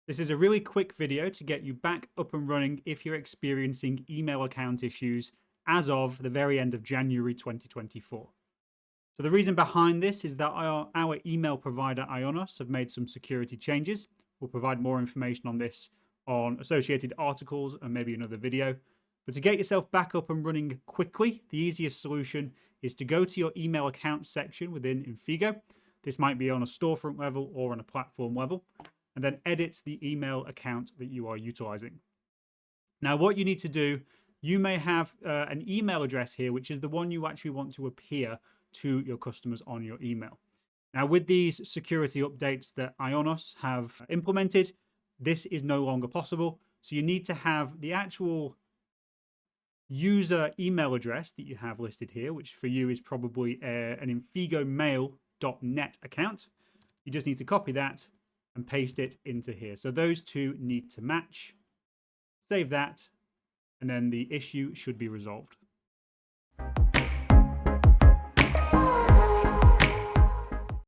This is a really quick video to get you back up and running if you're experiencing email account issues as of the very end of January 2024. So the reason behind this is that our email provider Ionos have made some security changes. We'll provide more information on this on associated articles and maybe another video. But to get yourself back up and running quickly, the easiest solution is to go to your email account section within Infigo. This might be on a storefront level or on a platform level, and then edit the email account that you are utilizing. Now, what you need to do, you may have an email address here, which is the one you actually want to appear to your customers on your email. Now, with these security updates that Ionos have implemented, this is no longer possible. So you need to have the actual user email address that you have listed here, which for you is probably an infigomail.net account. You just need to copy that and paste it into here. So those two need to match. Save that, and then the issue should be resolved.